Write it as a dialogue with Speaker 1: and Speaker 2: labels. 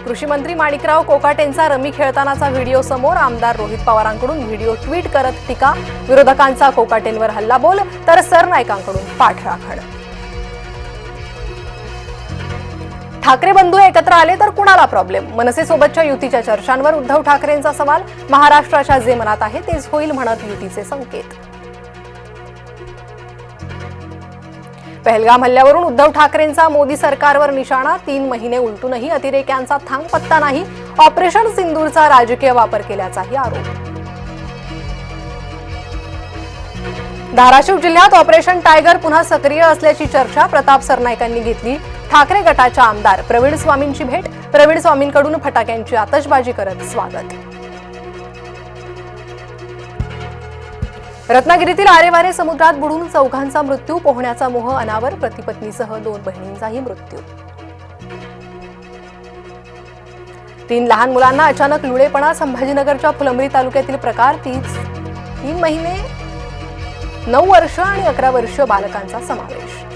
Speaker 1: कृषी मंत्री Manikrao कोकाटेंचा rummy खेळतानाचा video समोर. आमदार रोहित पवारांकडून व्हिडिओ ट्विट करत टीका. विरोधकांचा कोकाटेंवर हल्लाबोल तर सरनाईकांकडून पाठराखण. ठाकरे बंधू एकत्र आले तर कुणाला प्रॉब्लेम? मनसेसोबतच्या युतीच्या चर्चांवर उद्धव ठाकरेंचा सवाल. महाराष्ट्राच्या जे मनात आहे तेच होईल म्हणत युतीचे संकेत. पहलगाम हल्ल्यावरून उद्धव ठाकरेंचा मोदी सरकारवर निशाणा. 3 महिने उलटूनही अतिरेक्यांचा थांगपत्ता नाही. ऑपरेशन सिंदूरचा राजकीय वापर केल्याचाही आरोप. धाराशिव जिल्ह्यात ऑपरेशन टायगर पुन्हा सक्रिय असल्याची चर्चा. प्रताप सरनाईकांनी घेतली ठाकरे गटाच्या आमदार प्रवीण स्वामींची भेट. प्रवीण स्वामींकडून फटाक्यांची आतषबाजी करत स्वागत. रत्नागिरीतील आरेवारे समुद्रात बुडून 4घांचा मृत्यू. पोहण्याचा मोह अनावर. पती-पत्नीसह 2 बहिणींचाही मृत्यू. 3 लहान मुलांना अचानक लुळेपणा. संभाजीनगरच्या फुलंब्री तालुक्यातील प्रकार. 3 महिने 9 वर्ष आणि 11 वर्ष बालकांचा समावेश.